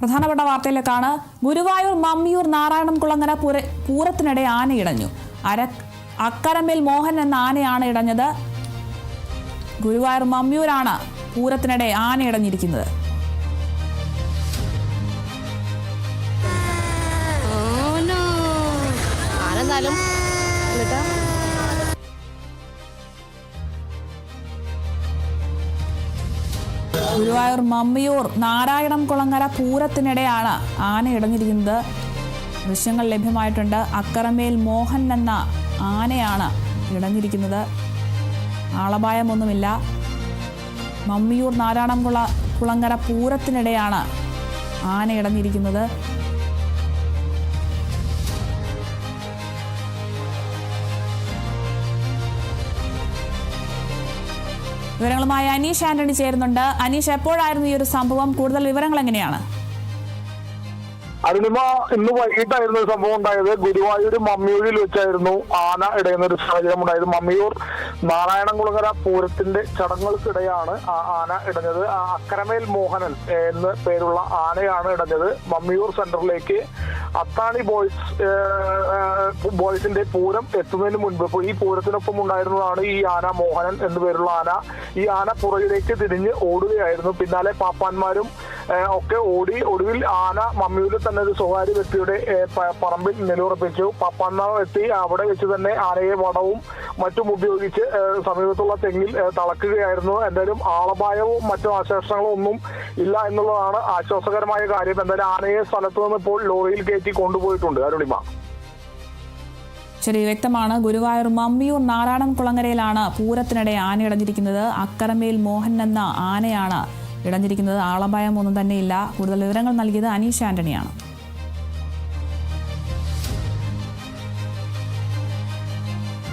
പ്രധാനപ്പെട്ട വാർത്തയിലേക്കാണ്. ഗുരുവായൂർ മമ്മിയൂർ നാരായണംകുളങ്ങര പൂരത്തിനിടെ ആനയിടഞ്ഞു. അക്കരമേൽ മോഹൻ എന്ന ആനയാണ് ഇടഞ്ഞത്. ഗുരുവായൂർ മമ്മിയൂരാണ് പൂരത്തിനിടെ ആനയിടഞ്ഞിരിക്കുന്നത്. ഗുരുവായൂർ മമ്മിയൂർ നാരായണംകുളങ്ങര പൂരത്തിനിടെയാണ് ആന ഇടഞ്ഞിരിക്കുന്നത്. ദൃശ്യങ്ങൾ ലഭ്യമായിട്ടുണ്ട്. അക്കരമേൽ മോഹൻ എന്ന ആനയാണ് ഇടഞ്ഞിരിക്കുന്നത്. ആളപായമൊന്നുമില്ല. മമ്മിയൂർ നാരായണംകുളങ്ങര പൂരത്തിനിടെയാണ് ആന ഇടഞ്ഞിരിക്കുന്നത്. വിവരങ്ങളുമായി അനീഷ് ആന്റണി ചേരുന്നുണ്ട്. അനീഷ്, എപ്പോഴായിരുന്നു ഈ ഒരു സംഭവം? കൂടുതൽ വിവരങ്ങൾ എങ്ങനെയാണ്? അരുണിമ, ഇന്ന് വൈകിട്ടായിരുന്നു സംഭവം ഉണ്ടായത്. ഗുരുവായൂർ മമ്മിയൂരിൽ വെച്ചായിരുന്നു ആന ഇടയുന്ന ഒരു സാഹചര്യം ഉണ്ടായത്. മമ്മിയൂർ നാരായണംകുളങ്ങര പൂരത്തിന്റെ ചടങ്ങുകൾക്കിടെയാണ് ആ ആന ഇടഞ്ഞത്. അക്കരമേൽ മോഹനൻ എന്ന് പേരുള്ള ആനയാണ് ഇടഞ്ഞത്. മമ്മിയൂർ സെന്ററിലേക്ക് അത്താണി ബോയ്സിന്റെ പൂരം എത്തുന്നതിന് മുൻപ് ഈ പൂരത്തിനൊപ്പം ഉണ്ടായിരുന്നതാണ് ഈ ആന, മോഹനൻ എന്ന് പേരുള്ള ആന. ഈ ആന പുറകിലേക്ക് തിരിഞ്ഞ് ഓടുകയായിരുന്നു. പിന്നാലെ പാപ്പാന്മാരും ഒക്കെ ഓടി. ഒടുവിൽ ആന മമ്മിയൂരിൽ തന്നെ ഒരു സ്വകാര്യ വ്യക്തിയുടെ പറമ്പിൽ നിലയുറപ്പിച്ചു. പാപ്പാന്മാർ എത്തി അവിടെ വെച്ച് തന്നെ ആനയെ വടവും മറ്റും ഉപയോഗിച്ച് സമീപത്തുള്ള തെങ്ങിൽ തളക്കുകയായിരുന്നു. എന്തായാലും ആളപായവും മറ്റു നാശനഷ്ടങ്ങളും ഒന്നും ഇല്ല എന്നുള്ളതാണ് ആശ്വാസകരമായ കാര്യം. എന്തായാലും ആനയെ സ്ഥലത്ത് നിന്ന് ഇപ്പോൾ ലോറിയിൽ കയറ്റി കൊണ്ടുപോയിട്ടുണ്ട്. അരുണിമ, ശരി, വ്യക്തമാണ്. ഗുരുവായൂർ മമ്മിയൂർ നാരായണംകുളങ്ങരയിലാണ് പൂരത്തിനിടെ ആന ഇടഞ്ഞിരിക്കുന്നത്. അക്കരമേൽ മോഹൻ എന്ന ആനയാണ് ഇടഞ്ഞിരിക്കുന്നത്. ആളപായം ഒന്നും തന്നെയില്ല. കൂടുതൽ വിവരങ്ങൾ നൽകിയത് അനീഷ് ആന്റണിയാണ്.